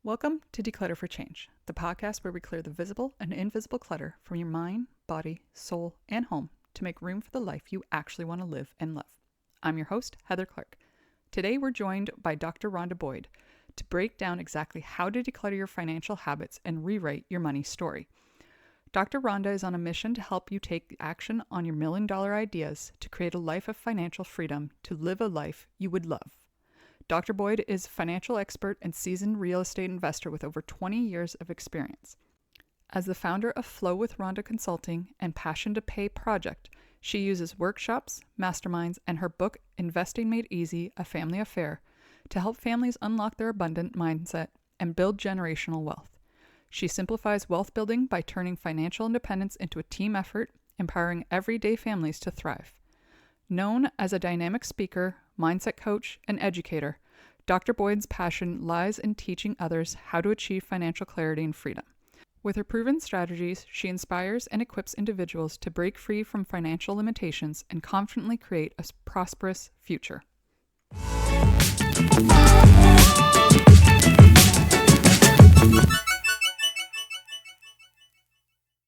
Welcome to Declutter for Change, the podcast where we clear the visible and invisible clutter from your mind, body, soul, and home to make room for the life you actually want to live and love. I'm your host, Heather Clark. Today we're joined by Dr. Ronda Boyd to break down exactly how to declutter your financial habits and rewrite your money story. Dr. Ronda is on a mission to help you take action on your million-dollar ideas to create a life of financial freedom to live a life you would love. Dr. Boyd is a financial expert and seasoned real estate investor with over 20 years of experience. As the founder of Flow with Ronda Consulting and Passion to Pay Project, she uses workshops, masterminds, and her book, Investing Made Easy, A Family Affair, to help families unlock their abundant mindset and build generational wealth. She simplifies wealth building by turning financial independence into a team effort, empowering everyday families to thrive. Known as a dynamic speaker, mindset coach, and educator, Dr. Boyd's passion lies in teaching others how to achieve financial clarity and freedom. With her proven strategies, she inspires and equips individuals to break free from financial limitations and confidently create a prosperous future.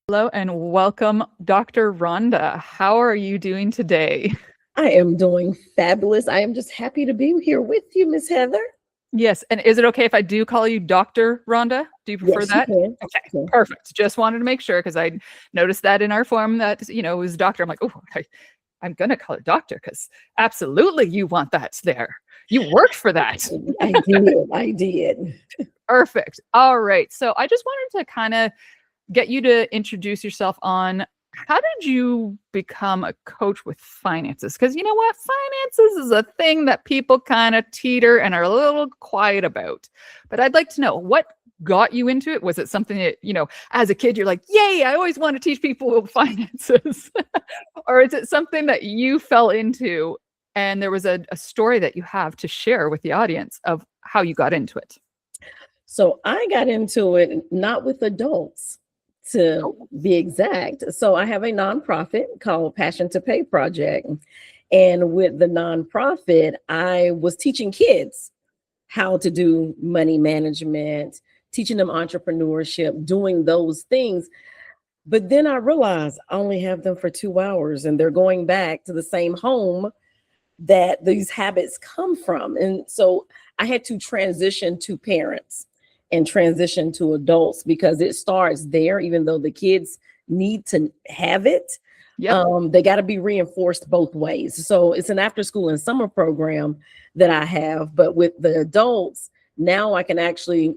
Hello and welcome, Dr. Ronda. How are you doing today? I am doing fabulous. I am just happy to be here with you, Miss Heather. Yes. And is it okay if I do call you Dr. Ronda? Do you prefer Yes, that? you can. Okay, Yeah. perfect. Just wanted to make sure because I noticed that in our form that, it was doctor. I'm like, oh, I'm going to call it doctor because absolutely you want that there. You worked for that. I did. Perfect. All right. So I just wanted to kind of get you to introduce yourself on how did you become a coach with finances? Because you know what? Finances is a thing that people kind of teeter and are a little quiet about. But I'd like to know what got you into it. Was it something that, as a kid, you're like, yay, I always want to teach people finances? Or is it something that you fell into and there was a story that you have to share with the audience of how you got into it? So I got into it not with adults, to be exact. So I have a nonprofit called Passion to Pay Project. And with the nonprofit, I was teaching kids how to do money management, teaching them entrepreneurship, doing those things. But then I realized I only have them for 2 hours and they're going back to the same home that these habits come from. And so I had to transition to parents and transition to adults because it starts there, even though the kids need to have it. Yep. They got to be reinforced both ways. So it's an after school and summer program that I have, but with the adults, now I can actually,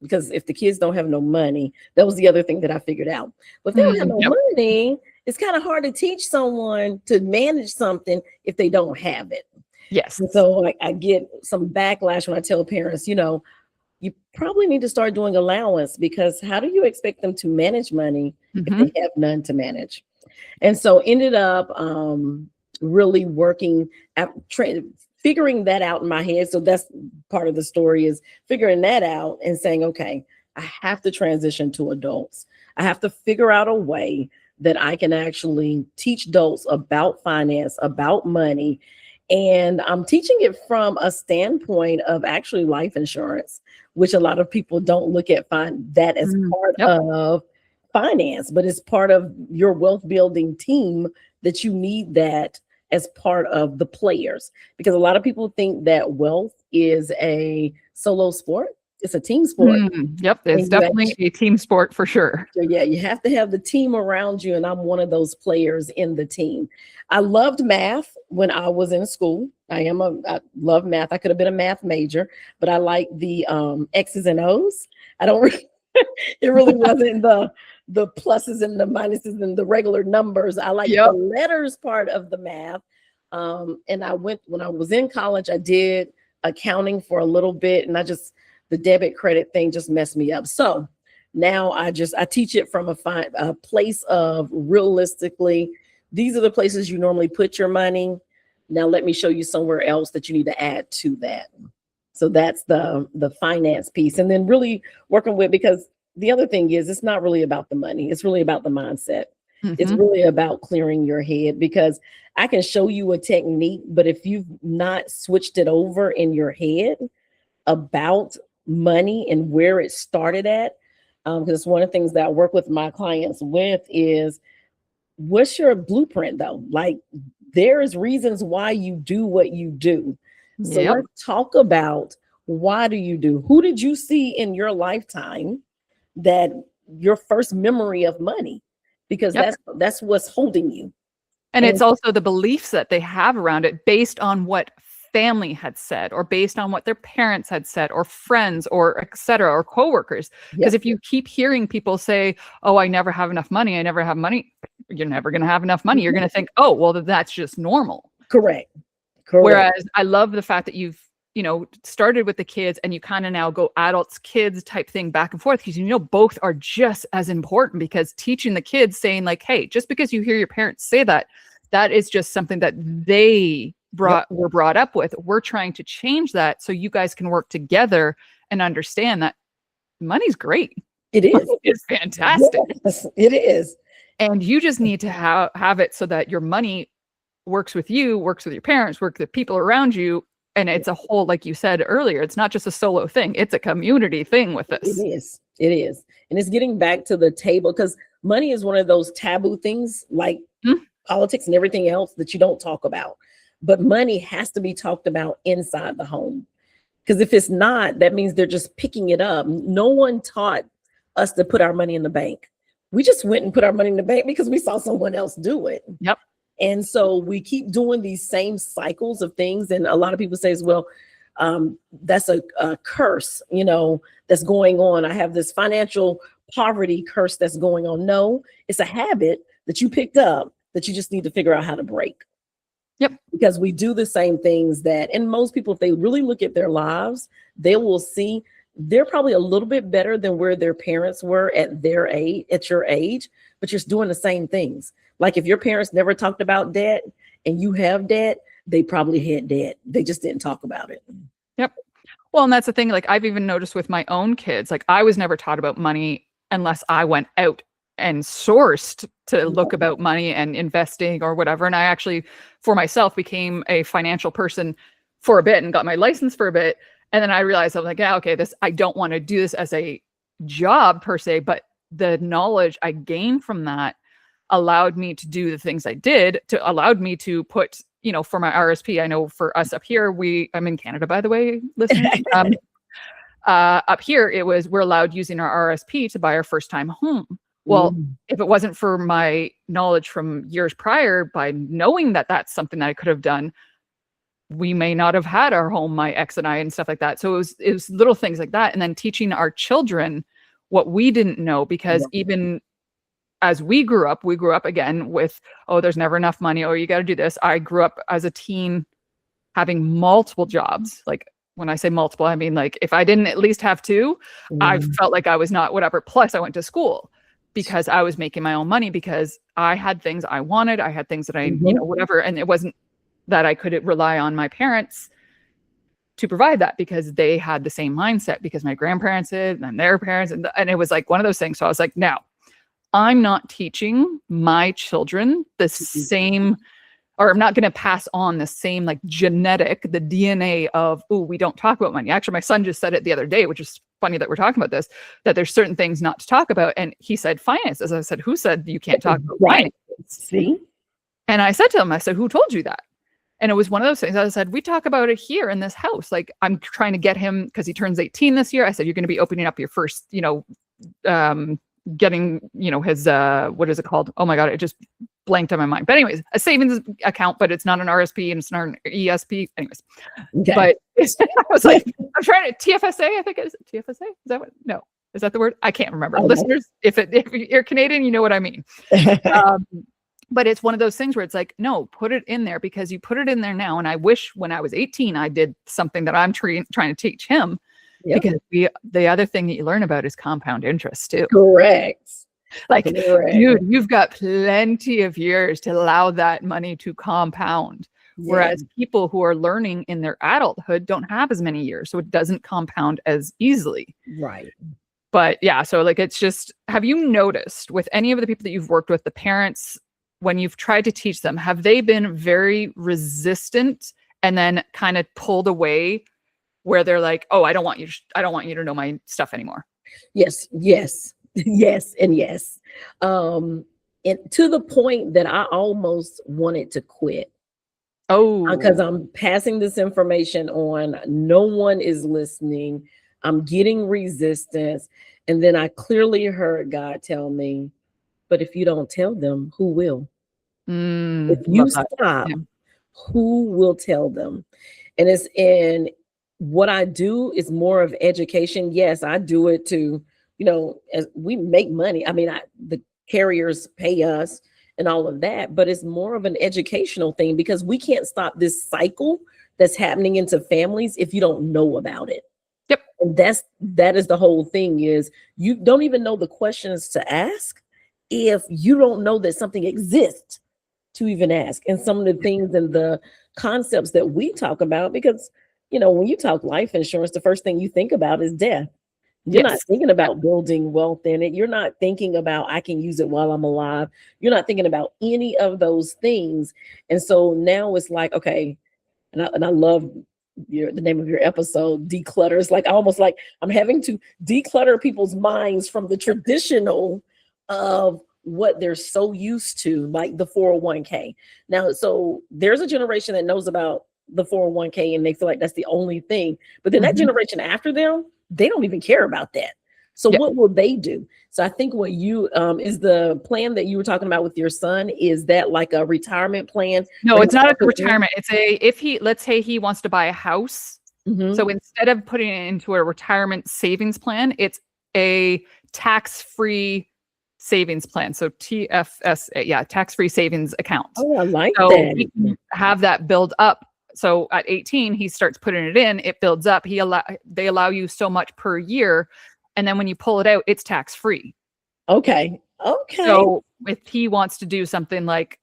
because if the kids don't have no money, that was the other thing that I figured out. But if they don't have no money, it's kind of hard to teach someone to manage something if they don't have it. Yes. And so I get some backlash when I tell parents, you probably need to start doing allowance because how do you expect them to manage money if they have none to manage? And so ended up really working at figuring that out in my head. So that's part of the story, is figuring that out and saying, okay, I have to transition to adults. I have to figure out a way that I can actually teach adults about finance, about money. And I'm teaching it from a standpoint of actually life insurance, which a lot of people don't look at that as part of finance, but it's part of your wealth building team, that you need that as part of the players. Because a lot of people think that wealth is a solo sport. It's a team sport. Yep, it's definitely a team sport for sure. So yeah, you have to have the team around you, and I'm one of those players in the team. I loved math when I was in school. I love math. I could have been a math major, but I like the X's and O's. It really wasn't the pluses and the minuses and the regular numbers. I like the letters part of the math. And when I was in college, I did accounting for a little bit, and the debit credit thing just messed me up. So now I teach it from a place of realistically, these are the places you normally put your money. Now let me show you somewhere else that you need to add to that. So that's the finance piece. And then really working with, because the other thing is, it's not really about the money. It's really about the mindset. It's really about clearing your head, because I can show you a technique, but if you've not switched it over in your head about money and where it started at, because it's one of the things that I work with my clients with is, what's your blueprint though? Like, there's reasons why you do what you do. So Yep. let's talk about, why do you do? Who did you see in your lifetime that your first memory of money? Because Yep. that's what's holding you. And it's also the beliefs that they have around it based on what family had said, or based on what their parents had said, or friends, or et cetera, or coworkers. Because if you keep hearing people say, oh, I never have enough money, I never have money, you're never going to have enough money. You're going to think, oh, well, that's just normal. Correct. Whereas I love the fact that you've, started with the kids and you kind of now go adults, kids type thing back and forth, because both are just as important, because teaching the kids, saying like, hey, just because you hear your parents say that, that is just something that they were brought up with. We're trying to change that so you guys can work together and understand that money's great. It is. It's fantastic. Yes, it is. And you just need to have it so that your money works with you, works with your parents, works with people around you. And it's a whole, like you said earlier, it's not just a solo thing. It's a community thing with this. It is. It is. And it's getting back to the table, because money is one of those taboo things, like politics and everything else, that you don't talk about. But money has to be talked about inside the home. Because if it's not, that means they're just picking it up. No one taught us to put our money in the bank. We just went and put our money in the bank because we saw someone else do it. Yep. And so we keep doing these same cycles of things. And a lot of people say, well, that's a curse, that's going on. I have this financial poverty curse that's going on. No, it's a habit that you picked up that you just need to figure out how to break. Yep. Because we do the same things and most people, if they really look at their lives, they will see they're probably a little bit better than where their parents were at their age, at your age, but you're doing the same things. Like if your parents never talked about debt and you have debt, they probably had debt. They just didn't talk about it. Yep. Well, and that's the thing. Like I've even noticed with my own kids, like I was never taught about money unless I went out and sourced to look about money and investing or whatever. And I actually, for myself, became a financial person for a bit and got my license for a bit. And then I realized I was like, yeah, okay, I don't want to do this as a job per se, but the knowledge I gained from that allowed me to do the things I did, allowed me to put, for my RSP. I know for us up here, I'm in Canada, by the way, listeners. Up here, we're allowed using our RSP to buy our first time home. Well, if it wasn't for my knowledge from years prior, by knowing that that's something that I could have done, we may not have had our home, my ex and I, and stuff like that. So it was little things like that. And then teaching our children what we didn't know, because even as we grew up again with, oh, there's never enough money. Oh, you got to do this. I grew up as a teen having multiple jobs. Like when I say multiple, I mean, like if I didn't at least have two, I felt like I was not whatever. Plus I went to school because I was making my own money, because I had things I wanted. I had things that I, whatever. And it wasn't that I could rely on my parents to provide that, because they had the same mindset, because my grandparents did and their parents. And it was like one of those things. So I was like, now I'm not teaching my children the same, or I'm not going to pass on the same like genetic, the DNA of, oh, we don't talk about money. Actually, my son just said it the other day, which is funny that we're talking about this, that there's certain things not to talk about. And he said finances. I said, who said you can't talk about finances? See? And I said to him, I said, who told you that? And it was one of those things. I said, we talk about it here in this house. Like I'm trying to get him, because he turns 18 this year. I said, you're going to be opening up your first, getting, his, what is it called? Oh my God, it just blanked on my mind. But anyways, a savings account, but it's not an RSP and it's not an ESP. Anyways, but I was like, I'm trying to TFSA. I think it's TFSA. Is that what? No, is that the word? I can't remember. Listeners, if you're Canadian, you know what I mean. But it's one of those things where it's like, no, put it in there, because you put it in there now. And I wish when I was 18, I did something that I'm trying to teach him. Because the other thing that you learn about is compound interest too. Correct. Like, dude, you've got plenty of years to allow that money to compound. Whereas people who are learning in their adulthood don't have as many years. So it doesn't compound as easily. Right. But yeah, so like, it's just, have you noticed with any of the people that you've worked with, the parents, when you've tried to teach them, have they been very resistant and then kind of pulled away where they're like, oh, I don't want you to know my stuff anymore. Yes, yes, yes, and yes. And to the point that I almost wanted to quit because Oh, I'm passing this information on. No one is listening. I'm getting resistance. And then I clearly heard God tell me, but if you don't tell them, who will? If you love that. stop, Yeah. who will tell them? And it's in what I do is more of education. Yes, I do it to, as we make money. I mean, the carriers pay us and all of that, but it's more of an educational thing because we can't stop this cycle that's happening into families if you don't know about it. Yep. And that is the whole thing is you don't even know the questions to ask if you don't know that something exists to even ask. And some of the things and the concepts that we talk about, because when you talk life insurance, the first thing you think about is death. You're not Yes. thinking about building wealth in it. You're not thinking about I can use it while I'm alive. You're not thinking about any of those things. And so now it's like, okay, and I love the name of your episode, declutter. It's like almost like I'm having to declutter people's minds from the traditional of what they're so used to, like the 401k. Now, so there's a generation that knows about the 401k and they feel like that's the only thing. But then that generation after them, they don't even care about that. So Yep. what will they do? So I think what you is the plan that you were talking about with your son, is that like a retirement plan? No, it's not a retirement. It's let's say he wants to buy a house. Mm-hmm. So instead of putting it into a retirement savings plan, it's a tax-free savings plan. So TFSA, yeah, tax-free savings account. Oh, I like So that. he can have that build up. So at 18, he starts putting it in, it builds up. They allow you so much per year. And then when you pull it out, it's tax-free. Okay. So if he wants to do something like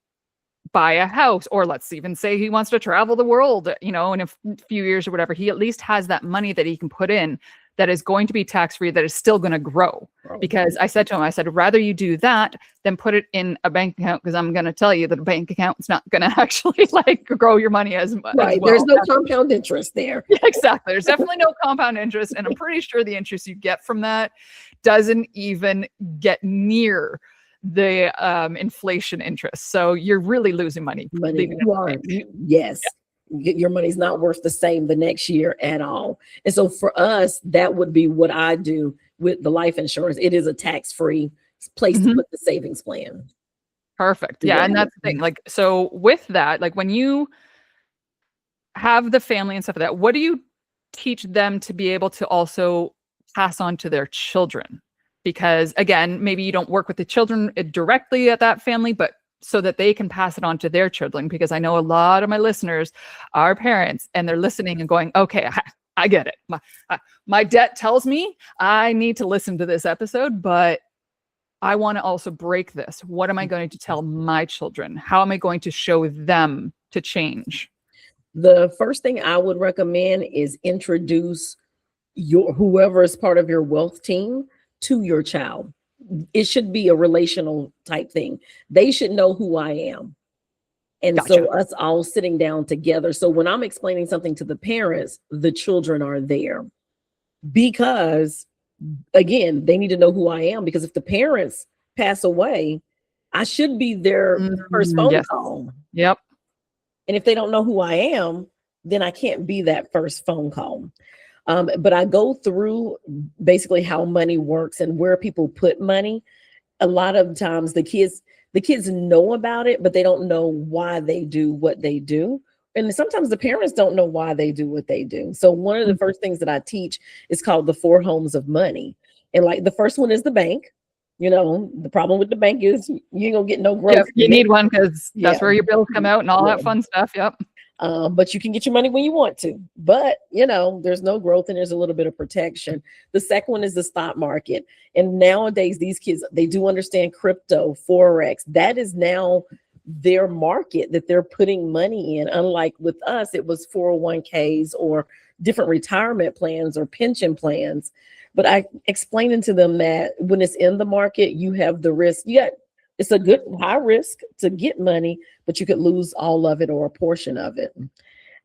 buy a house, or let's even say he wants to travel the world, in a few years or whatever, he at least has that money that he can put in that is going to be tax-free, that is still going to grow. Because I said to him, rather you do that than put it in a bank account, because I'm going to tell you that a bank account is not going to actually grow your money as much. Right. There's no compound interest there. Yeah, exactly. There's definitely no compound interest. And I'm pretty sure the interest you get from that doesn't even get near the inflation interest. So you're really losing money. Yes. Yeah. Your money's not worth the same the next year at all. And so for us, that would be what I do with the life insurance. It is a tax-free place to put the savings plan. Perfect. Yeah. And that's the thing. So with that, when you have the family and stuff like that, what do you teach them to be able to also pass on to their children? Because again, maybe you don't work with the children directly at that family, but so that they can pass it on to their children. Because I know a lot of my listeners are parents and they're listening and going, okay, I get it. My debt tells me I need to listen to this episode, but I want to also break this. What am I going to tell my children? How am I going to show them to change? The first thing I would recommend is introduce whoever is part of your wealth team to your child. It should be a relational type thing. They should know who I am. And so us all sitting down together. So when I'm explaining something to the parents, the children are there. Because again, they need to know who I am, because if the parents pass away, I should be their first phone call. Yep. And if they don't know who I am, then I can't be that first phone call. But I go through basically how money works and where people put money. A lot of times the kids know about it, but they don't know why they do what they do. And sometimes the parents don't know why they do what they do. So one of the first things that I teach is called the 4 homes of money. And the first one is the bank. The problem with the bank is you ain't gonna get no growth. Yep, you need one because that's where your bills come out and all that fun stuff. Yep. But you can get your money when you want to. But, there's no growth and there's a little bit of protection. The second one is the stock market. And nowadays, these kids, they do understand crypto, Forex. That is now their market that they're putting money in. Unlike with us, it was 401ks or different retirement plans or pension plans. But I explaining to them that when it's in the market, you have the risk. It's a good high risk to get money, but you could lose all of it or a portion of it.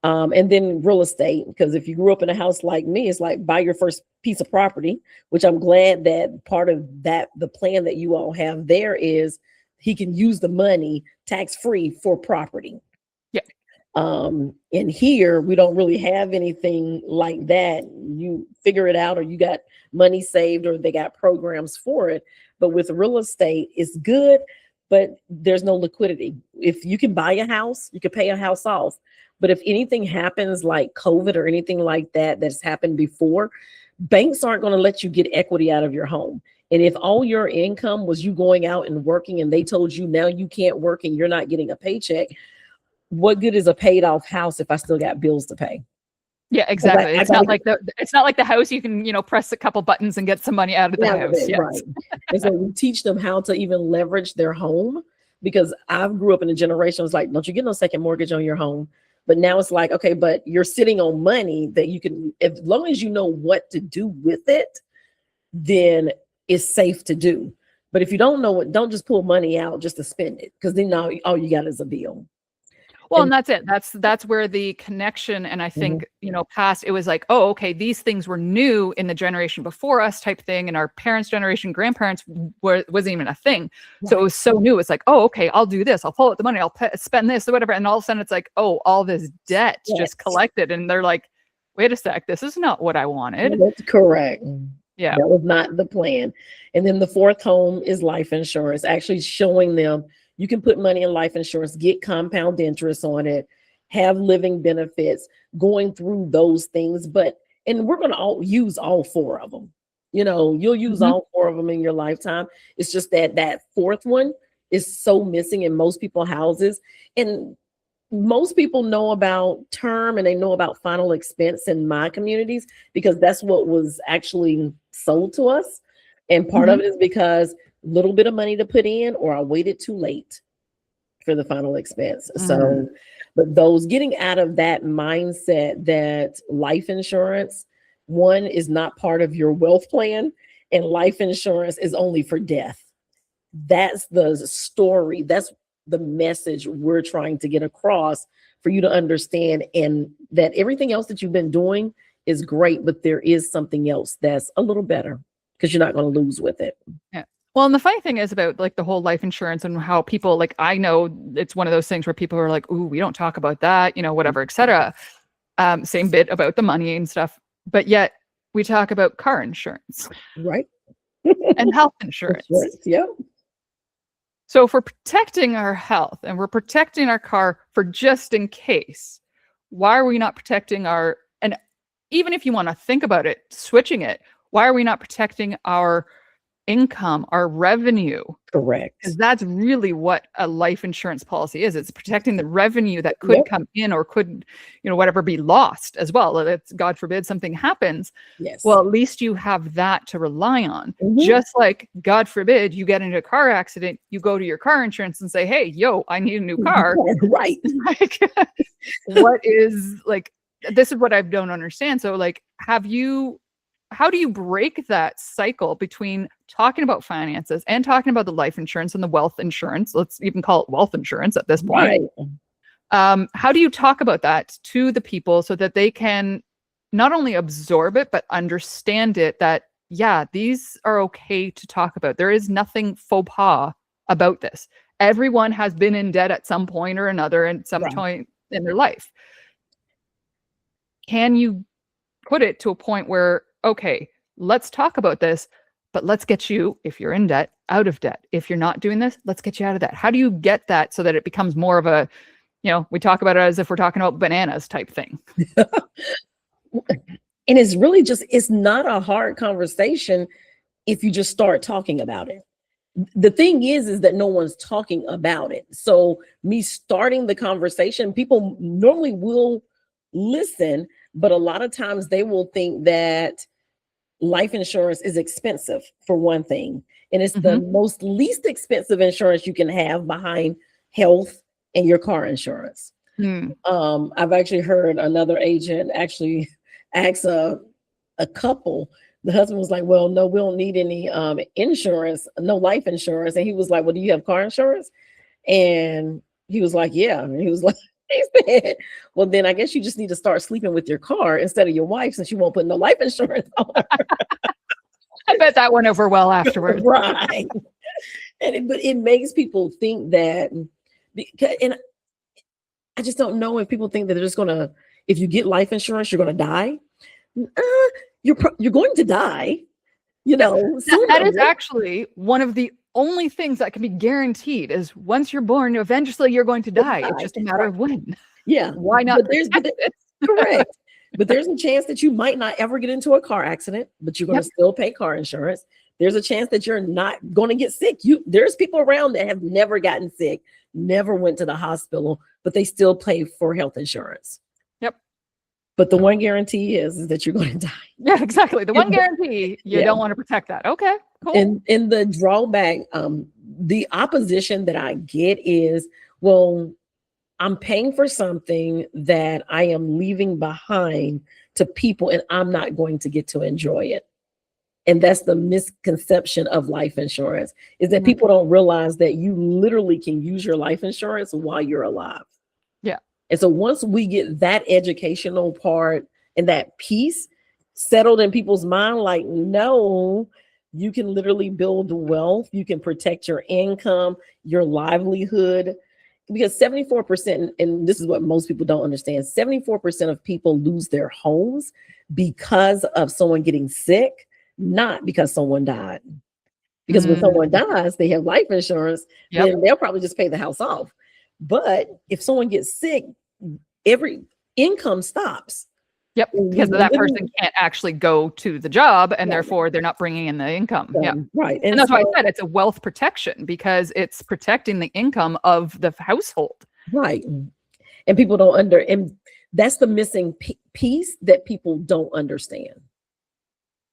And then real estate, because if you grew up in a house like me, it's like buy your first piece of property, which I'm glad that part of that, the plan that you all have there is he can use the money tax free for property. Yeah. And here we don't really have anything like that. You figure it out, or you got money saved, or they got programs for it. But with real estate, it's good, but there's no liquidity. If you can buy a house, you can pay a house off. But if anything happens like COVID or anything like that that's happened before, banks aren't going to let you get equity out of your home. And if all your income was you going out and working and they told you now you can't work and you're not getting a paycheck, what good is a paid off house if I still got bills to pay? Yeah, exactly. It's not like the house you can, press a couple buttons and get some money out of the house. Yes. Right. And so we teach them how to even leverage their home, because I grew up in a generation was like, don't you get no second mortgage on your home. But now it's like, okay, but you're sitting on money that you can, as long as you know what to do with it, then it's safe to do. But if you don't know it, don't just pull money out just to spend it, because then now all you got is a bill. Well, and that's it. That's where the connection, and I think, past, it was like, oh, okay, these things were new in the generation before us type thing, and our parents' generation, grandparents wasn't even a thing. Right. So it was so new. It's like, oh, okay, I'll do this. I'll pull out the money. I'll spend this or whatever. And all of a sudden it's like, oh, all this debt just collected. And they're like, wait a sec, this is not what I wanted. That's correct. Yeah. That was not the plan. And then the fourth home is life insurance, actually showing them you can put money in life insurance, get compound interest on it, have living benefits, going through those things. And we're going to use all four of them. You'll use all four of them in your lifetime. It's just that fourth one is so missing in most people's houses. And most people know about term and they know about final expense in my communities, because that's what was actually sold to us. And part of it is because little bit of money to put in, or I waited too late for the final expense. So, but those getting out of that mindset that life insurance, one, is not part of your wealth plan, and life insurance is only for death. That's the story. That's the message we're trying to get across for you to understand, and that everything else that you've been doing is great, but there is something else that's a little better, because you're not going to lose with it. Yeah. Well, and the funny thing is about like the whole life insurance and how people, like, I know it's one of those things where people are like, ooh, we don't talk about that, whatever, et cetera. Same bit about the money and stuff, but yet we talk about car insurance. Right. And health insurance. Yeah. So if we're protecting our health and we're protecting our car for just in case, why are we not protecting and even if you want to think about it, switching it, why are we not protecting our income, our revenue? Correct. Because that's really what a life insurance policy is. It's protecting the revenue that could come in, or could, whatever, be lost as well. It's, God forbid, something happens. Yes. Well, at least you have that to rely on. Just like, God forbid, you get into a car accident, you go to your car insurance and say, hey, yo, I need a new car. Right. Like, what is, like, this is what I don't understand. So, like, how do you break that cycle between talking about finances and talking about the life insurance and the wealth insurance? Let's even call it wealth insurance at this point. Right. How do you talk about that to the people so that they can not only absorb it, but understand it, that, yeah, these are okay to talk about. There is nothing faux pas about this. Everyone has been in debt at some point or another at some point in their life. Can you put it to a point where, okay, let's talk about this, but let's get you, if you're in debt, out of debt. If you're not doing this, let's get you out of that. How do you get that so that it becomes more of a, we talk about it as if we're talking about bananas type thing. And it's really it's not a hard conversation if you just start talking about it. The thing is that no one's talking about it. So me starting the conversation, people normally will listen, but a lot of times they will think that life insurance is expensive, for one thing. And it's the most least expensive insurance you can have behind health and your car insurance. I've actually heard another agent actually ask a couple, the husband was like, well, no, we don't need any insurance, no life insurance. And he was like, well, do you have car insurance? And he was like, yeah. And he was like, He said, well, then I guess you just need to start sleeping with your car instead of your wife, since you won't put no life insurance on her. I bet that went over well afterwards. Right. But it makes people think that, because, and I just don't know if people think that they're just gonna, if you get life insurance, you're gonna die. You're going to die. You know, that is actually one of the only things that can be guaranteed is once you're born, eventually you're going to die. It's just a matter of when. Yeah. Why not? Correct. But there's a chance that you might not ever get into a car accident, but you're going to still pay car insurance. There's a chance that you're not going to get sick. There's people around that have never gotten sick, never went to the hospital, but they still pay for health insurance. Yep. But the one guarantee is that you're going to die. Yeah, exactly. The one guarantee, you don't want to protect that. Okay, cool. And the drawback, the opposition that I get is, well, I'm paying for something that I am leaving behind to people, and I'm not going to get to enjoy it. And that's the misconception of life insurance, is that people don't realize that you literally can use your life insurance while you're alive. Yeah. And so once we get that educational part and that piece settled in people's mind, like, no, you can literally build wealth. You can protect your income, your livelihood. Because 74%, and this is what most people don't understand, 74% of people lose their homes because of someone getting sick, not because someone died. Because when someone dies, they have life insurance, then they'll probably just pay the house off. But if someone gets sick, every income stops. Yep, because that person can't actually go to the job, and therefore they're not bringing in the income. Yeah, right. And that's why I said it's a wealth protection, because it's protecting the income of the household. Right. And people don't and that's the missing piece that people don't understand.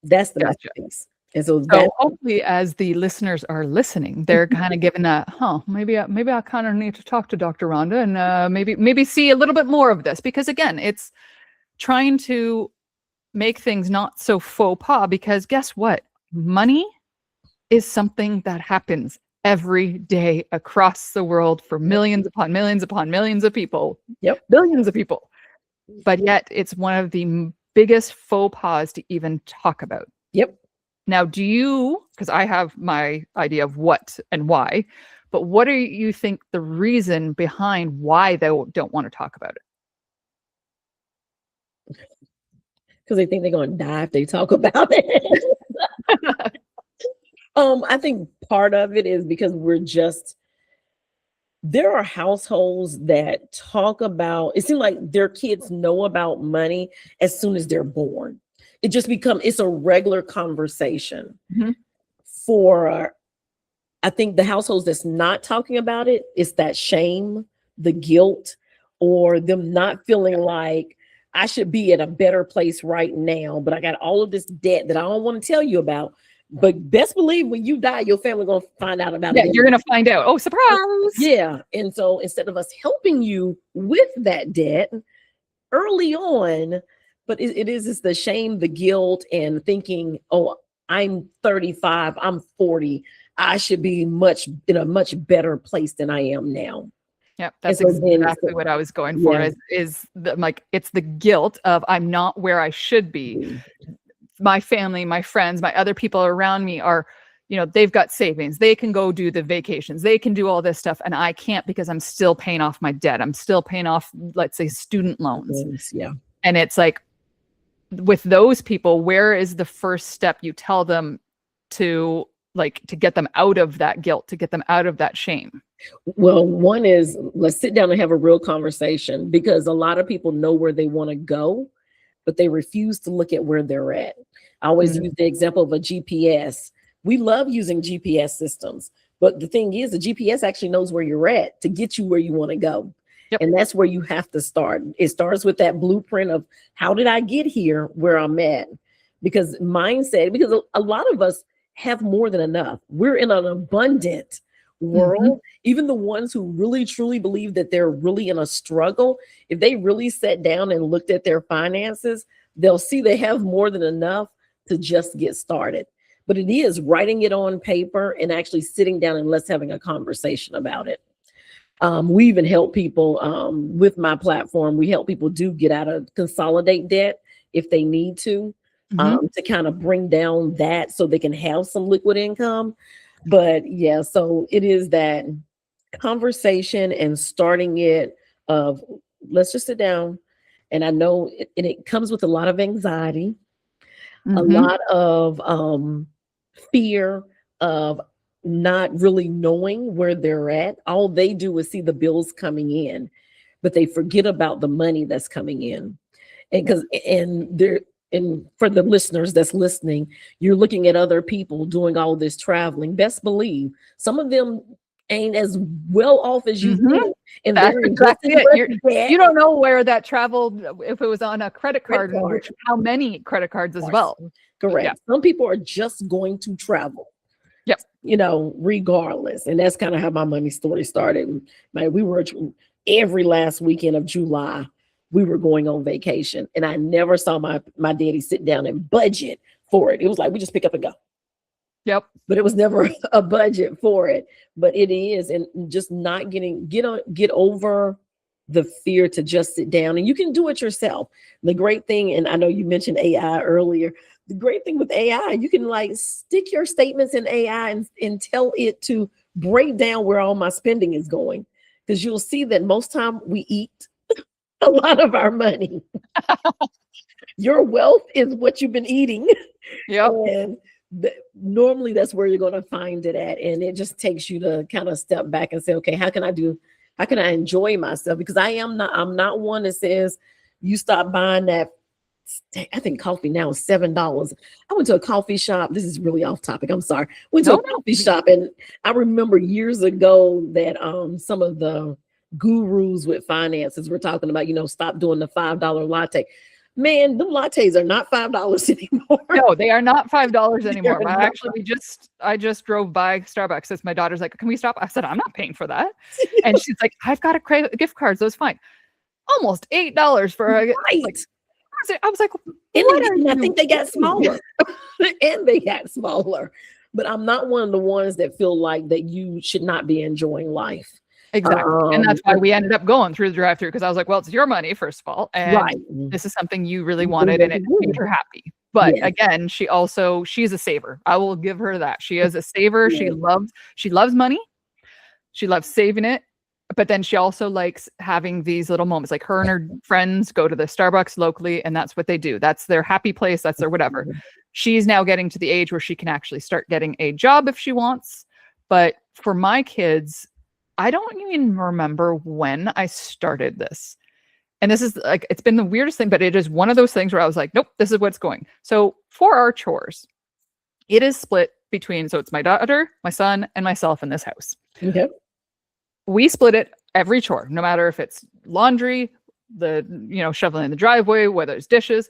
That's the missing piece. And so hopefully, as the listeners are listening, they're kind of given a, maybe I kind of need to talk to Dr. Ronda and maybe see a little bit more of this, because again, it's trying to make things not so faux pas, because guess what? Money is something that happens every day across the world for millions upon millions upon millions of people. Yep. Billions of people. But yet it's one of the biggest faux pas to even talk about. Yep. Now, because I have my idea of what and why, but what do you think the reason behind why they don't want to talk about it? Because they think they're going to die if they talk about it. I think part of it is because there are households that talk about, it seems like their kids know about money as soon as they're born. It just it's a regular conversation. For, I think the households that's not talking about it, it's that shame, the guilt, or them not feeling like, I should be at a better place right now, but I got all of this debt that I don't want to tell you about. But best believe when you die, your family going to find out about it. Yeah, you're going to find out. Oh, surprise. Yeah. And so instead of us helping you with that debt early on, but it's the shame, the guilt, and thinking, oh, I'm 35, I'm 40. I should be in a much better place than I am now. Yep, that's exactly what I was going for. It's the guilt of I'm not where I should be. My family, my friends, my other people around me are, they've got savings. They can go do the vacations. They can do all this stuff, and I can't because I'm still paying off my debt. I'm still paying off, let's say, student loans. Yeah, and it's like, with those people, where is the first step you tell them to get them out of that guilt, to get them out of that shame? Well, one is, let's sit down and have a real conversation, because a lot of people know where they want to go, but they refuse to look at where they're at. I always use the example of a GPS. We love using GPS systems, but the thing is, the GPS actually knows where you're at to get you where you want to go. Yep. And that's where you have to start. It starts with that blueprint of, how did I get here where I'm at? Because a lot of us have more than enough. We're in an abundant world. Even the ones who really truly believe that they're really in a struggle, if they really sat down and looked at their finances, they'll see they have more than enough to just get started. But it is writing it on paper and actually sitting down and let's having a conversation about it. We even help people with my platform. We help people get out of consolidate debt if they need to kind of bring down that so they can have some liquid income. But yeah, so it is that conversation and starting it of let's just sit down. And I know and it comes with a lot of anxiety, a lot of fear of not really knowing where they're at. All they do is see the bills coming in, but they forget about the money that's coming in. And because and they're and for the listeners that's listening, you're looking at other people doing all this traveling. Best believe some of them ain't as well off as you think. And That's they're exactly it. You don't know where that traveled, if it was on a credit card, which how many credit cards as well. Correct. Yeah. Some people are just going to travel. Yep. Regardless. And that's kind of how my money story started. We were every last weekend of July, we were going on vacation. And I never saw my daddy sit down and budget for it. It was like, we just pick up and go. Yep. But it was never a budget for it. But it is. And just not get over the fear to just sit down. And you can do it yourself. The great thing, and I know you mentioned AI earlier, the great thing with AI, you can stick your statements in AI and tell it to break down where all my spending is going. Because you'll see that most time we eat a lot of our money. Your wealth is what you've been eating. Yep. And normally that's where you're going to find it at. And it just takes you to kind of step back and say, okay, how can I enjoy myself? Because I'm not one that says you stop buying that. I think coffee now is $7. I went to a coffee shop. This is really off topic. I'm sorry. Went to a coffee shop, and I remember years ago that some of the gurus with finances were talking about, stop doing the $5 latte. Man, them lattes are not $5 anymore. No, they are not $5 anymore. But actually, I just drove by Starbucks. As my daughter's like, "Can we stop?" I said, "I'm not paying for that." And she's like, "I've got a gift card, so it's fine." Almost $8 for a right. I was like, and I think they got smaller. And they got smaller. But I'm not one of the ones that feel like that you should not be enjoying life. Exactly. And that's why we ended up going through the drive-through, because I was like, well, it's your money, first of all. And this is something you really wanted, and it made her happy. But again, she's a saver. I will give her that. She is a saver. She loves money. She loves saving it. But then she also likes having these little moments, like her and her friends go to the Starbucks locally, and that's what they do. That's their happy place. That's their whatever. She's now getting to the age where she can actually start getting a job if she wants. But for my kids, I don't even remember when I started this. And this is like, it's been the weirdest thing, but it is one of those things where I was like, nope, this is what's going. So for our chores, it is split between, so it's my daughter, my son, and myself in this house. Okay. We split it every chore, no matter if it's laundry, shoveling in the driveway, whether it's dishes.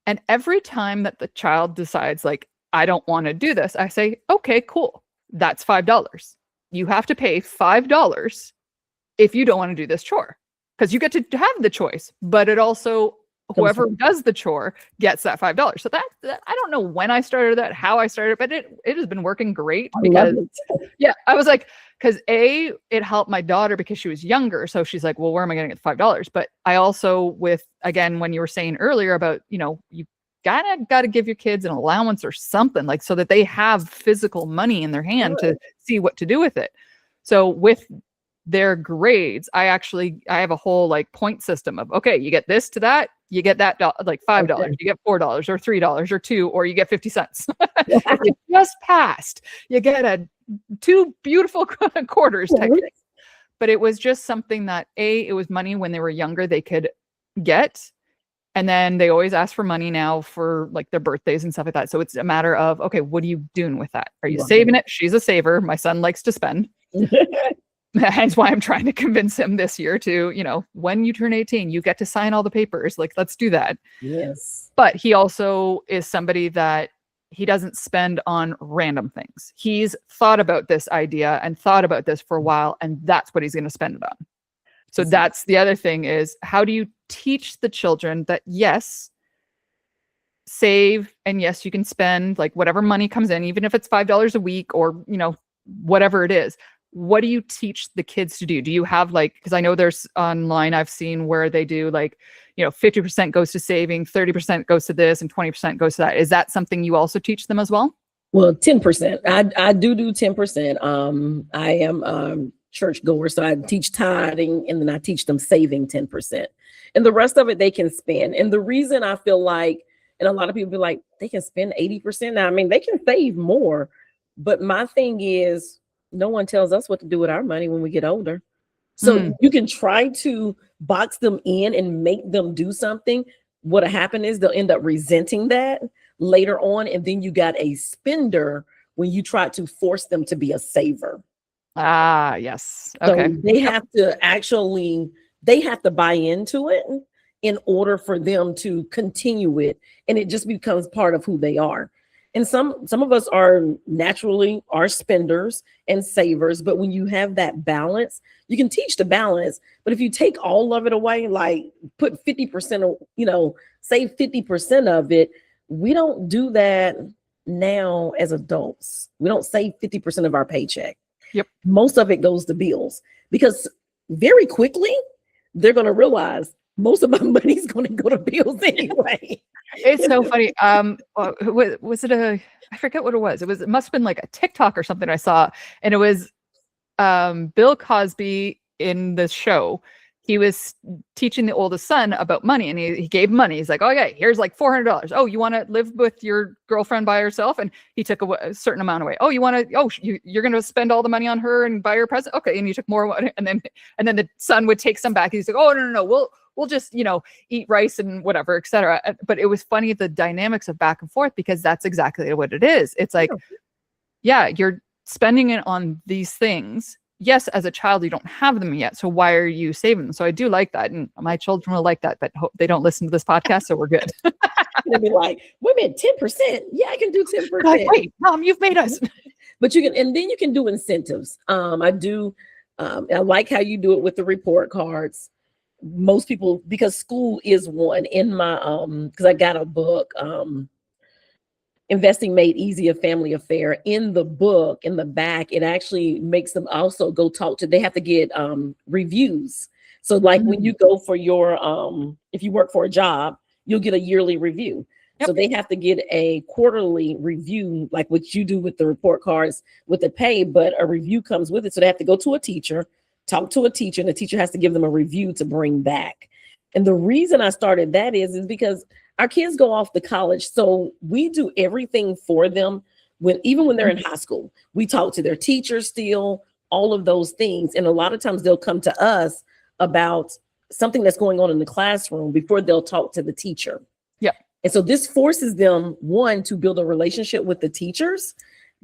And every time that the child decides, like, I don't want to do this, I say, okay, cool. That's $5. You have to pay $5 if you don't want to do this chore, because you get to have the choice, but it also, whoever does the chore gets that $5. So that I don't know when I started that, how I started, but it has been working great, because I was like, because it helped my daughter because she was younger. So she's like, well, where am I going to get the $5? But I also, again, when you were saying earlier about, you got to give your kids an allowance or something, like, so that they have physical money in their hand to see what to do with it. So with their grades, I have a whole like point system of, okay, you get this to that, you get that like $5, you get $4 or $3 or $2, or you get 50 cents. If you just passed, you get 2 beautiful quarters type thing. But it was just something that it was money when they were younger they could get. And then they always ask for money now for like their birthdays and stuff like that. So it's a matter of, okay, what are you doing with that? Are you saving it? She's a saver. My son likes to spend. Hence why I'm trying to convince him this year to, when you turn 18, you get to sign all the papers. Like, let's do that. Yes. But he also is somebody that he doesn't spend on random things. He's thought about this idea and thought about this for a while, and that's what he's going to spend it on. So that's the other thing, is how do you teach the children that, yes, save, and yes, you can spend like whatever money comes in, even if it's $5 a week or, whatever it is, what do you teach the kids to do? Do you have like, because I know there's online, I've seen where they do like, 50% goes to saving, 30% goes to this, and 20% goes to that. Is that something you also teach them as well? Well, 10%. I do 10%. I am church goer, so I teach tithing, and then I teach them saving 10%. And the rest of it they can spend. And the reason I feel like, and a lot of people be like, they can spend 80%. Now, I mean, they can save more, but my thing is, no one tells us what to do with our money when we get older. So you can try to box them in and make them do something. What'll happen is they'll end up resenting that later on. And then you got a spender when you try to force them to be a saver. Ah, yes. Okay. So they have to buy into it in order for them to continue it. And it just becomes part of who they are. And some of us are naturally spenders and savers, but when you have that balance, you can teach the balance. But if you take all of it away, like put 50% of, save 50% of it, we don't do that now as adults. We don't save 50% of our paycheck. Yep. Most of it goes to bills, because very quickly they're going to realize most of my money's going to go to bills anyway. It's so funny. Was it I forget what it was. It must have been like a TikTok or something I saw. And it was Bill Cosby in the show. He was teaching the oldest son about money, and he gave money. He's like, oh yeah, here's like $400. Oh, you want to live with your girlfriend by herself? And he took a certain amount away. Oh, you're going to spend all the money on her and buy her a present? Okay. And you took more. And then the son would take some back. He's like, oh, no. We'll just, eat rice and whatever, etc. But it was funny, the dynamics of back and forth, because that's exactly what it is. It's like, yeah, you're spending it on these things. Yes, as a child, you don't have them yet. So why are you saving them? So I do like that. And my children will like that, but they don't listen to this podcast. So we're good. They'll be like, wait a minute, 10%. Yeah, I can do 10%. Like, wait, Mom, you've made us. But you can, and then you can do incentives. I like how you do it with the report cards. Most people, because school is one in my, because I got a book, Investing Made Easy, a Family Affair. In the book, in the back, it actually makes them also go they have to get reviews. So like when you go for your, if you work for a job, you'll get a yearly review. Yep. So they have to get a quarterly review, like what you do with the report cards with the pay, but a review comes with it. So they have to go to a teacher, talk to a teacher, and the teacher has to give them a review to bring back. And the reason I started that is because our kids go off to college. So we do everything for them even when they're in high school. We talk to their teachers still, all of those things. And a lot of times they'll come to us about something that's going on in the classroom before they'll talk to the teacher. Yeah. And so this forces them, one, to build a relationship with the teachers,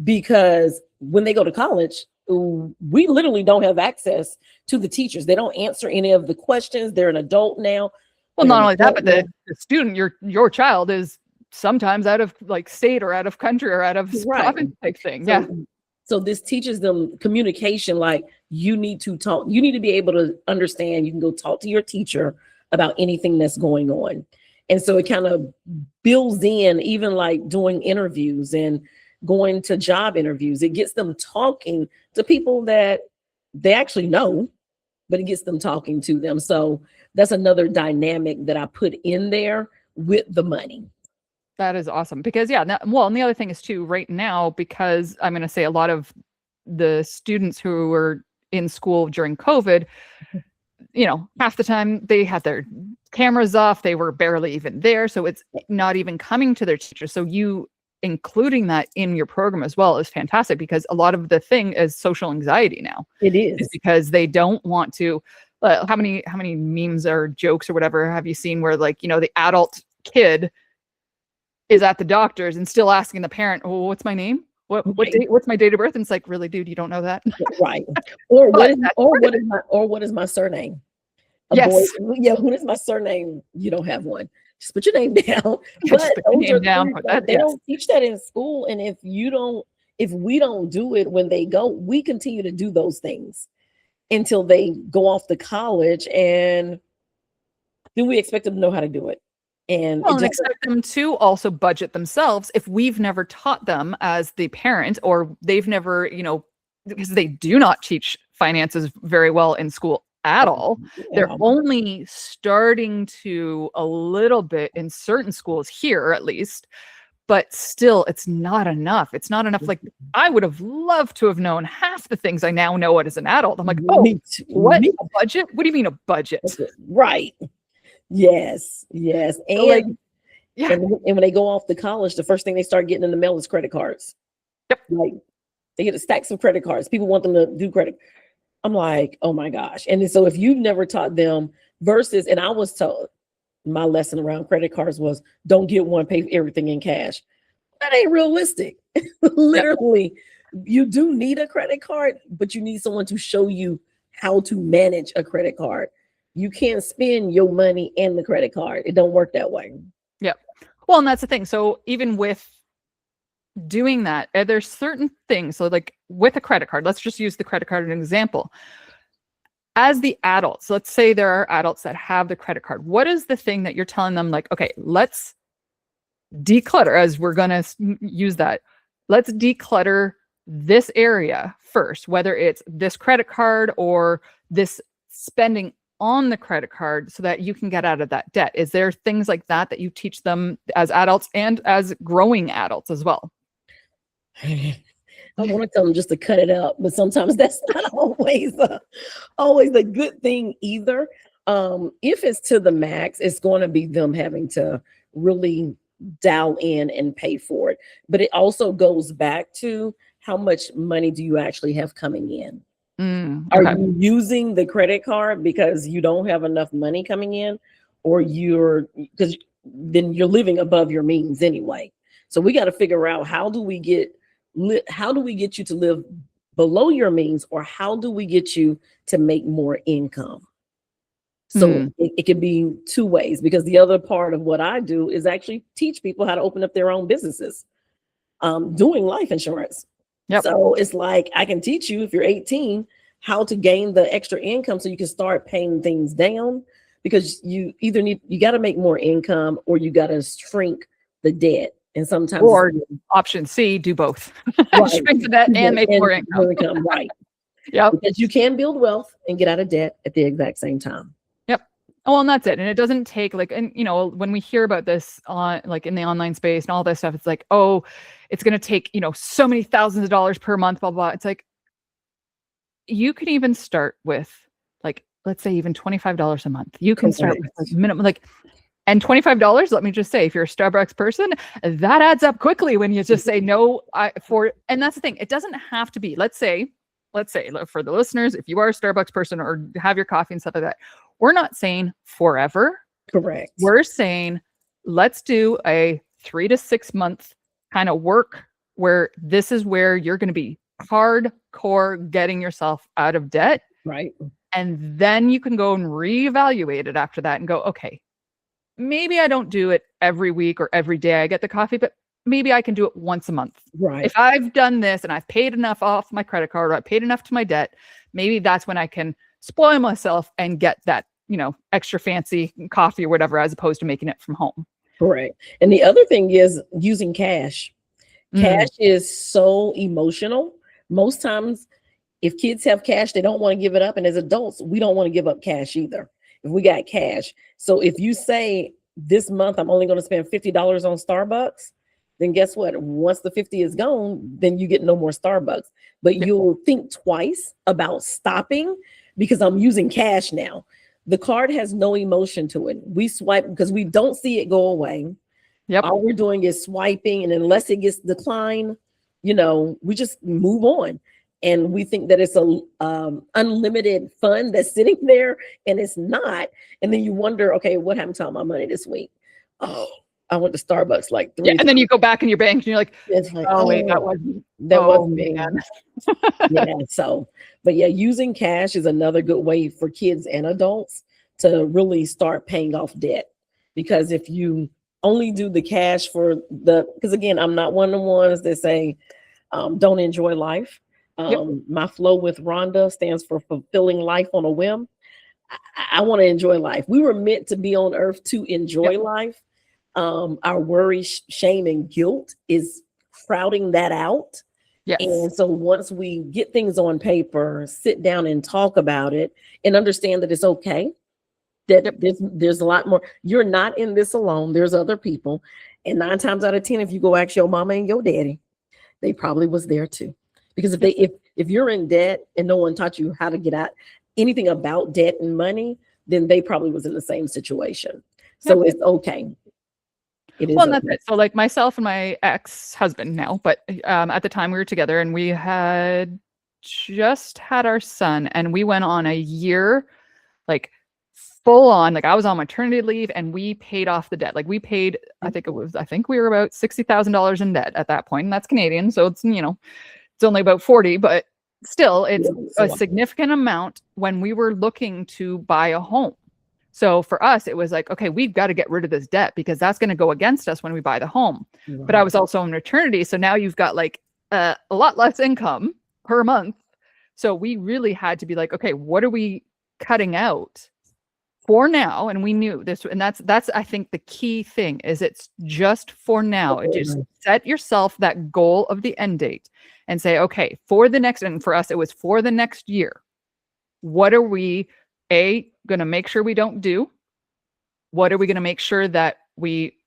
because when they go to college, we literally don't have access to the teachers. They don't answer any of the questions. They're an adult now. Well, not only that, but the student, your child is sometimes out of like state or out of country or out of province type thing. So this teaches them communication. Like, you need to talk. You need to be able to understand. You can go talk to your teacher about anything that's going on. And so it kind of builds in, even like doing interviews and going to job interviews. It gets them talking to people that they actually know, but it gets them talking to them. So that's another dynamic that I put in there with the money. That is awesome. Because and the other thing is too, right now, because I'm going to say a lot of the students who were in school during COVID, half the time they had their cameras off. They were barely even there. So it's not even coming to their teachers. So you including that in your program as well is fantastic, because a lot of the thing is social anxiety now. It is because they don't want to. How many memes or jokes or whatever have you seen where the adult kid is at the doctor's and still asking the parent, "Oh, what's my name? What's my date of birth?" And it's like, really, dude, you don't know that, right? Or what is my surname? Yes. What is my surname? You don't have one. Just put your name down. But they don't teach that in school. And if we don't do it when they go, we continue to do those things until they go off to college, and then we expect them to know how to do it. And expect them to also budget themselves if we've never taught them as the parent, or they've never, because they do not teach finances very well in school at all. They're only starting to a little bit in certain schools here, at least, but still it's not enough. It's not enough. Like, I would have loved to have known half the things I now know as an adult. I'm like, oh, what, a budget? What do you mean a budget? Right. Yes. And so, like, yeah. And when they go off to college, the first thing they start getting in the mail is credit cards. Yep. Like, they get a stacks of credit cards. People want them to do credit. I'm like, oh my gosh. And so if you've never taught them versus, and I was told, my lesson around credit cards was don't get one, pay everything in cash. That ain't realistic. Literally, you do need a credit card, but you need someone to show you how to manage a credit card. You can't spend your money and the credit card. It don't work that way. Yep. Well, and that's the thing. So even with doing that, there's certain things. So like with a credit card, let's just use the credit card as an example. As the adults, let's say there are adults that have the credit card. What is the thing that you're telling them, like, okay, let's declutter, as we're going to use that. Let's declutter this area first, whether it's this credit card or this spending on the credit card so that you can get out of that debt. Is there things like that that you teach them as adults and as growing adults as well? I want to tell them just to cut it out, but sometimes that's not always a good thing either. If it's to the max, it's going to be them having to really dial in and pay for it. But it also goes back to how much money do you actually have coming in? Okay. Are you using the credit card because you don't have enough money coming in, or because then you're living above your means anyway? So we got to figure out how do we get you to live below your means, or how do we get you to make more income? So it could be two ways, because the other part of what I do is actually teach people how to open up their own businesses, doing life insurance. Yep. So it's like, I can teach you, if you're 18, how to gain the extra income so you can start paying things down, because you got to make more income, or you got to shrink the debt. And sometimes, or option C, do both. Right. Shrink the debt and make more income. Right. Yeah. Because you can build wealth and get out of debt at the exact same time. Yep. Oh, and that's it. And it doesn't take and when we hear about this on like in the online space and all this stuff, it's like, oh, it's going to take, so many thousands of dollars per month, blah, blah. It's like, you could even start with let's say even $25 a month. You can start with minimum, and $25, let me just say, if you're a Starbucks person, that adds up quickly when you just say no and that's the thing. It doesn't have to be, let's say for the listeners, if you are a Starbucks person or have your coffee and stuff like that, we're not saying forever. Correct. We're saying, let's do a 3 to 6 month kind of work where this is where you're going to be hardcore getting yourself out of debt. Right. And then you can go and reevaluate it after that and go, okay, maybe I don't do it every week or every day I get the coffee, but maybe I can do it once a month. Right. If I've done this and I've paid enough off my credit card, or I paid enough to my debt, maybe that's when I can spoil myself and get that, extra fancy coffee or whatever, as opposed to making it from home. Correct. And the other thing is using cash. Cash is so emotional. Most times, if kids have cash, they don't want to give it up. And as adults, we don't want to give up cash either, if we got cash. So if you say, this month, I'm only going to spend $50 on Starbucks, then guess what? Once the 50 is gone, then you get no more Starbucks. But you'll think twice about stopping, because I'm using cash now. The card has no emotion to it. We swipe because we don't see it go away. Yep. All we're doing is swiping, and unless it gets declined, we just move on. And we think that it's a unlimited fund that's sitting there, and it's not. And then you wonder, okay, what happened to all my money this week? Oh, I went to Starbucks like 3 times. And then you go back in your bank and you're like, oh wait, that wasn't me. Yeah. So, but yeah, using cash is another good way for kids and adults to really start paying off debt. Because if you only do the cash because again, I'm not one of the ones that say, don't enjoy life. My flow with Ronda stands for fulfilling life on a whim. I want to enjoy life. We were meant to be on earth to enjoy life. Our worry, shame, and guilt is crowding that out. Yes. And so once we get things on paper, sit down and talk about it and understand that it's okay, that Yep. there's a lot more. You're not in this alone. There's other people. And 9 times out of 10, if you go ask your mama and your daddy, they probably was there too. Because if Yep. if you're in debt and no one taught you how to get out anything about debt and money, then they probably was in the same situation. So Yep. it's okay. It is Well, and that's okay. it. So like myself and my ex-husband now, but at the time we were together and we had just had our son and we went on a year, like full on, like I was on maternity leave and we paid off the debt. Like we paid, I think we were about $60,000 in debt at that point, and that's Canadian. So it's, it's only about 40, but still it's a significant amount when we were looking to buy a home. So for us, it was like, okay, we've got to get rid of this debt because that's going to go against us when we buy the home. Right. But I was also on maternity. So now you've got like a lot less income per month. So we really had to be like, okay, what are we cutting out for now? And we knew this, and that's I think the key thing is it's just for now. Just set yourself that goal of the end date and say, okay, for the next, and for us, it was for the next year. What are we going to make sure we don't do? What are we going to make sure that we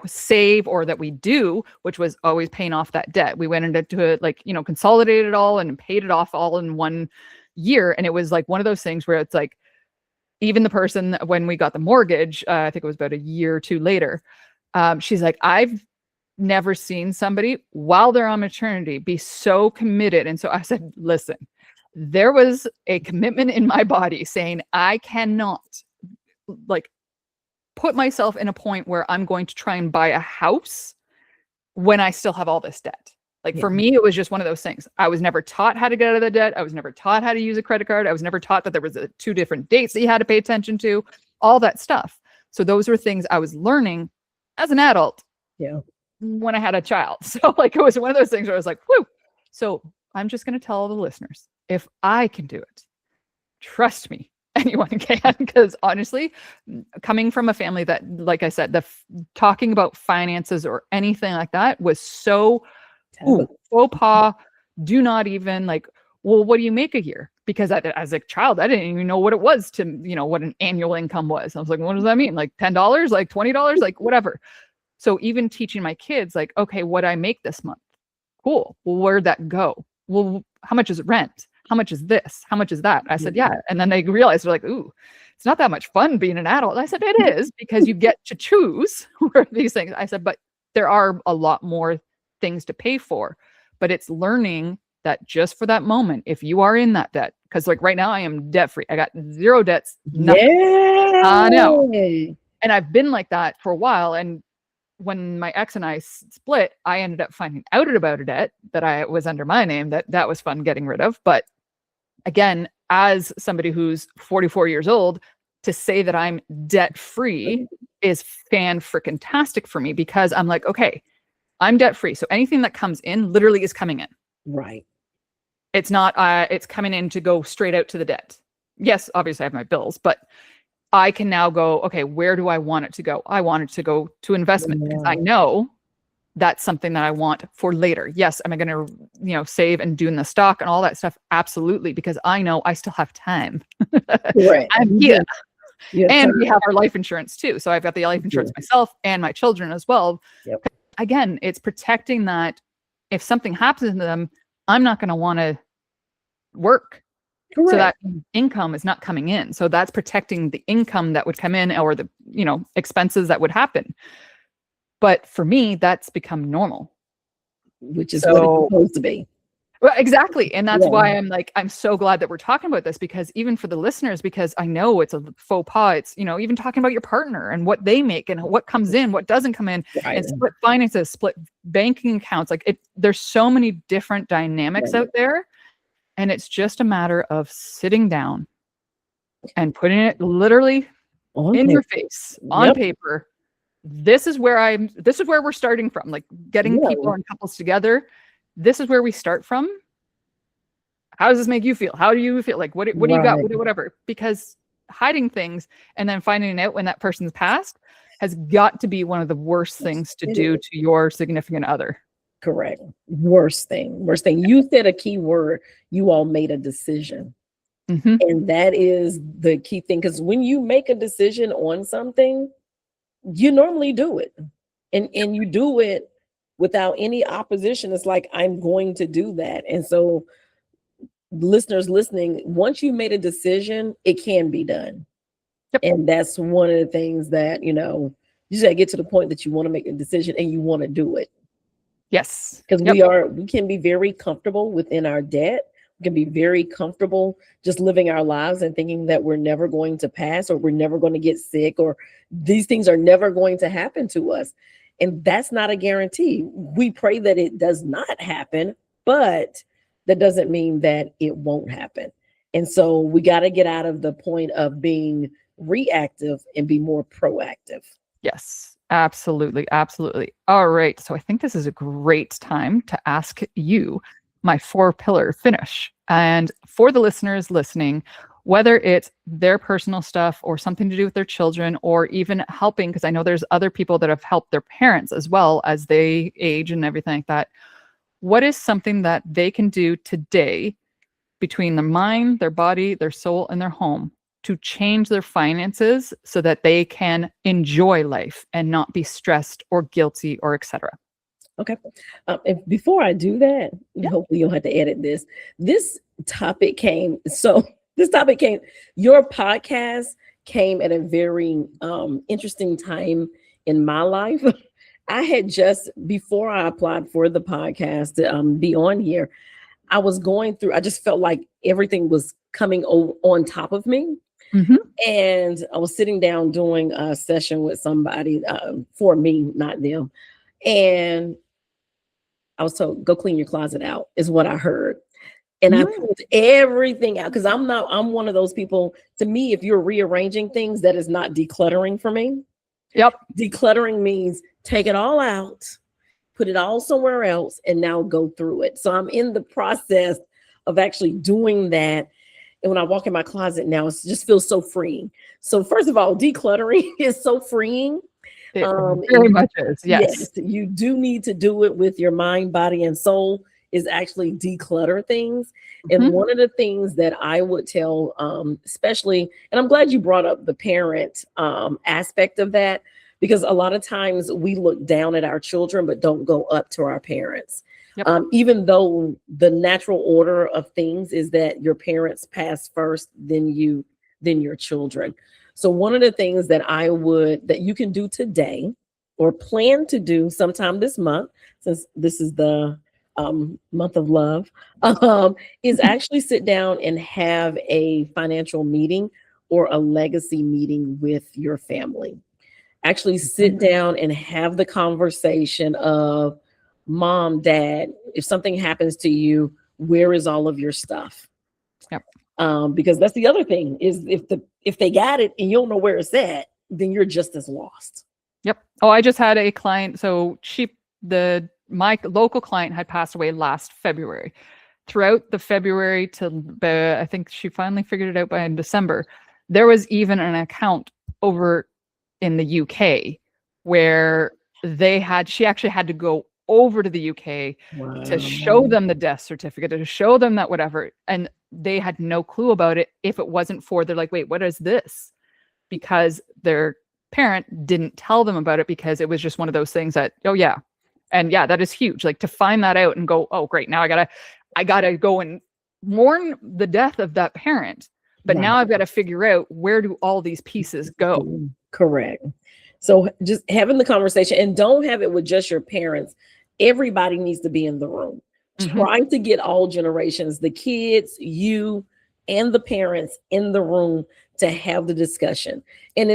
save or that we do, which was always paying off that debt. We went into it, consolidated it all and paid it off all in one year. And it was like one of those things where it's like, even the person, when we got the mortgage, I think it was about a year or two later, she's like, I've never seen somebody while they're on maternity be so committed. And so I said, listen, there was a commitment in my body saying I cannot put myself in a point where I'm going to try and buy a house when I still have all this debt. For me, it was just one of those things. I was never taught how to get out of the debt. I was never taught how to use a credit card. I was never taught that there was 2 different dates that you had to pay attention to, all that stuff. So those were things I was learning as an adult when I had a child. So it was one of those things where I was like, whew. So I'm just going to tell all the listeners, if I can do it, trust me, anyone can. Because honestly, coming from a family that, like I said, talking about finances or anything like that was so faux pas. Do not even well, what do you make a year? Because as a child, I didn't even know what it was to, what an annual income was. I was like, what does that mean? $10, $20, whatever. So even teaching my kids, okay, what I make this month? Cool. Well, where'd that go? Well, how much is rent? How much is this? How much is that? I said, yeah. And then they realized, they're like, ooh, it's not that much fun being an adult. I said, it is, because you get to choose where these things. I said, but there are a lot more things to pay for, but it's learning that just for that moment, if you are in that debt, because right now I am debt free. I got 0 debts. Nothing. I know. And I've been like that for a while. And when my ex and I split, I ended up finding out about a debt that I was under my name that was fun getting rid of. But again, as somebody who's 44 years old, to say that I'm debt free is fan-frickin-tastic for me, because I'm like, okay, I'm debt free. So anything that comes in literally is coming in. Right. It's not, it's coming in to go straight out to the debt. Yes, obviously I have my bills, but I can now go, okay, where do I want it to go? I want it to go to investment because I know that's something that I want for later. Yes, am I going to, save and do in the stock and all that stuff? Absolutely, because I know I still have time. Right. I'm here. And we have our life insurance too. So I've got the life insurance myself and my children as well. Yep. Again, it's protecting that if something happens to them, I'm not going to want to work. Correct. So that income is not coming in. So that's protecting the income that would come in, or the, expenses that would happen. But for me, that's become normal. Which is what it's supposed to be. Well, exactly. And that's why I'm so glad that we're talking about this, because even for the listeners, because I know it's a faux pas, it's, even talking about your partner and what they make and what comes in, what doesn't come in, and split finances, split banking accounts. There's so many different dynamics out there. And it's just a matter of sitting down and putting it literally in your face on paper. This is where we're starting from, getting people and couples together. This is where we start from. How does this make you feel? How do you feel? What do you got? Whatever. Because hiding things and then finding out when that person's passed has got to be one of the worst things to do to your significant other. Correct. Worst thing. Worst thing. You said a key word. You all made a decision. Mm-hmm. And that is the key thing. Because when you make a decision on something, you normally do it. And you do it without any opposition. It's like, I'm going to do that. And so listeners listening, once you made a decision, it can be done. Yep. And that's one of the things that, you just gotta get to the point that you want to make a decision and you want to do it. Yes. Because Yep. we can be very comfortable within our debt. We can be very comfortable just living our lives and thinking that we're never going to pass, or we're never going to get sick, or these things are never going to happen to us. And that's not a guarantee. We pray that it does not happen, but that doesn't mean that it won't happen. And so we got to get out of the point of being reactive and be more proactive. Yes, absolutely. Absolutely. All right. So I think this is a great time to ask you my 4-pillar finish. And for the listeners listening, whether it's their personal stuff or something to do with their children, or even helping, because I know there's other people that have helped their parents as well as they age and everything like that. What is something that they can do today between their mind, their body, their soul, and their home to change their finances so that they can enjoy life and not be stressed or guilty or etc.? Okay. Before I do that, hopefully you'll have to edit this. This topic came. Your podcast came at a very interesting time in my life. I had before I applied for the podcast to be on here, I just felt like everything was coming on top of me. Mm-hmm. And I was sitting down doing a session with somebody for me, not them. And I was told, go clean your closet out, is what I heard. And I pulled everything out because I'm one of those people. To me, if you're rearranging things, that is not decluttering for me. Yep. Decluttering means take it all out, put it all somewhere else, and now go through it. So I'm in the process of actually doing that. And when I walk in my closet now, it just feels so freeing. So first of all, decluttering is so freeing. It very much is. Yes. You do need to do it with your mind, body, and soul, is actually declutter things. Mm-hmm. And one of the things that I would tell, especially, and I'm glad you brought up the parent aspect of that, because a lot of times we look down at our children, but don't go up to our parents. Yep. Even though the natural order of things is that your parents pass first, then your children. So one of the things that you can do today, or plan to do sometime this month, since this is the month of love, is actually sit down and have a financial meeting or a legacy meeting with your family. Actually sit down and have the conversation of, Mom, Dad, if something happens to you, where is all of your stuff? Yep. Because that's the other thing, is if they got it and you don't know where it's at, then you're just as lost. Yep. Oh, I just had a client. So my local client had passed away last February. Throughout the February to I think she finally figured it out by December, there was even an account over in the UK where she actually had to go over to the UK to show them the death certificate, to show them that whatever. And they had no clue about it if it wasn't they're like, wait, what is this? Because their parent didn't tell them about it, because it was just one of those things that, oh yeah. And yeah, that is huge. Like to find that out and go, oh great, now I gotta go and mourn the death of that parent. But now I've got to figure out, where do all these pieces go? Correct. So just having the conversation, and don't have it with just your parents. Everybody needs to be in the room. Mm-hmm. Trying to get all generations, the kids, you, and the parents in the room to have the discussion. And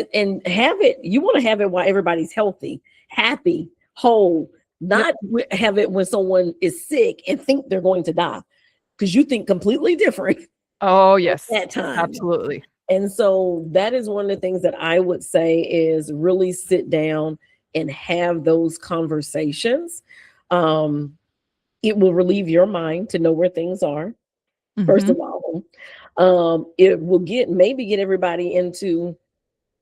have it, you want to have it while everybody's healthy, happy, whole, not have it when someone is sick and think they're going to die, because you think completely different. Oh, yes. At that time. Absolutely. And so that is one of the things that I would say is really sit down and have those conversations. It will relieve your mind to know where things are. Mm-hmm. First of all, it will maybe get everybody into,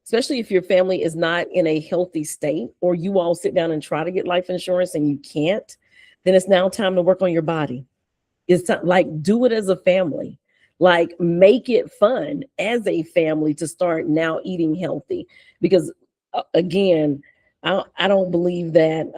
especially if your family is not in a healthy state, or you all sit down and try to get life insurance and you can't, then it's now time to work on your body. It's like, do it as a family, like make it fun as a family to start now eating healthy. Because again, I don't believe that,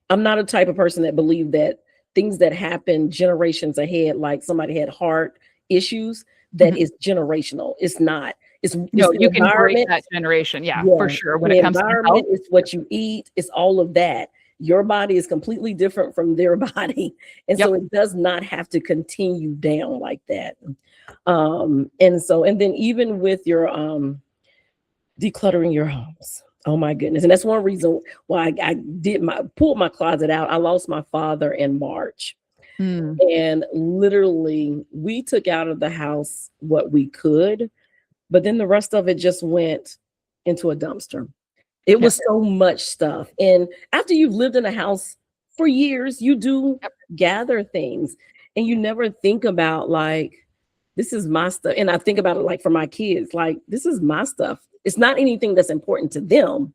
I'm not a type of person that believe that things that happen generations ahead, like somebody had heart issues, that is generational. It's not. It's No, the you can break environment. that generation. Yeah, for Yeah, sure. When the it comes to health. environment is what you eat. It's all of that. Your body is completely different from their body, and so Yep. it does not have to continue down like that. And then even with your decluttering your homes. Oh my goodness. And that's one reason why I pulled my closet out. I lost my father in March. Mm, And literally we took out of the house what we could, but then the rest of it just went into a dumpster. It yep. was so much stuff. And after you've lived in a house for years, you do Yep. gather things and you never think about like, this is my stuff. And I think about it like for my kids, like, this is my stuff. It's not anything that's important to them.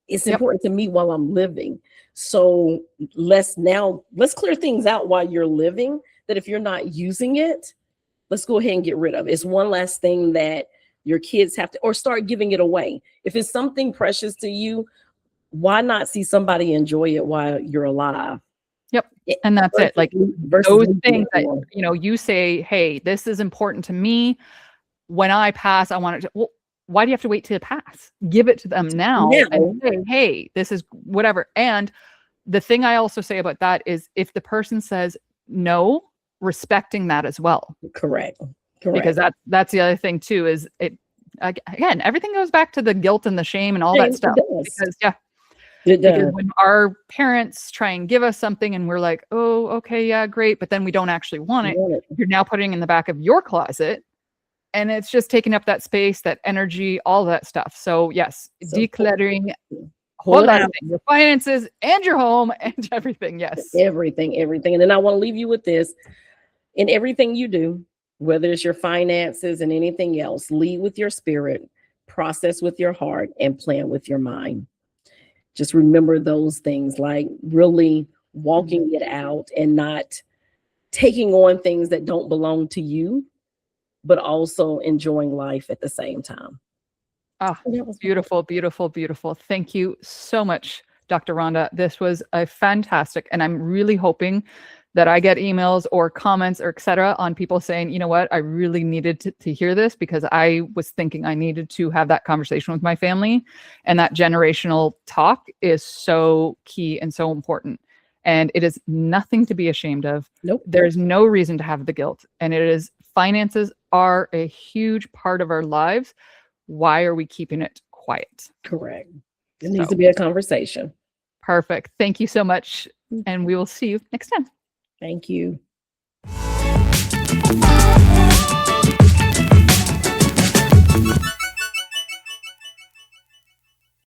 It's Yep. important to me while I'm living. So let's clear things out while you're living, that if you're not using it, let's go ahead and get rid of it. It's one last thing that your kids have to, or start giving it away. If it's something precious to you, why not see somebody enjoy it while you're alive? Yep. And that's it. Like those things that, everyone. you say, hey, this is important to me. When I pass, I want it to, well, why do you have to wait till it pass? Give it to them now and say, hey, this is whatever. And the thing I also say about that is if the person says no, respecting that as well. Correct. Because that's the other thing too, is it, again, everything goes back to the guilt and the shame and all that stuff. Because because when our parents try and give us something and we're like, oh, okay, yeah, great, but then we don't actually want it, you're now putting it in the back of your closet and it's just taking up that space, that energy, all that stuff. So yes, decluttering, hold on, your finances and your home and everything. Yes. Everything. And then I want to leave you with this. In everything you do, whether it's your finances and anything else, lead with your spirit, process with your heart, and plan with your mind. Just remember those things, like really walking it out and not taking on things that don't belong to you, but also enjoying life at the same time. Ah, beautiful, beautiful, beautiful. Thank you so much, Dr. Ronda. This was a fantastic, and I'm really hoping that I get emails or comments or etc. on people saying, you know what, I really needed to hear this because I was thinking I needed to have that conversation with my family. And that generational talk is so key and so important. And it is nothing to be ashamed of. Nope. There's no reason to have the guilt. And finances are a huge part of our lives. Why are we keeping it quiet? Correct. It needs to be a conversation. Perfect. Thank you so much. And we will see you next time. Thank you.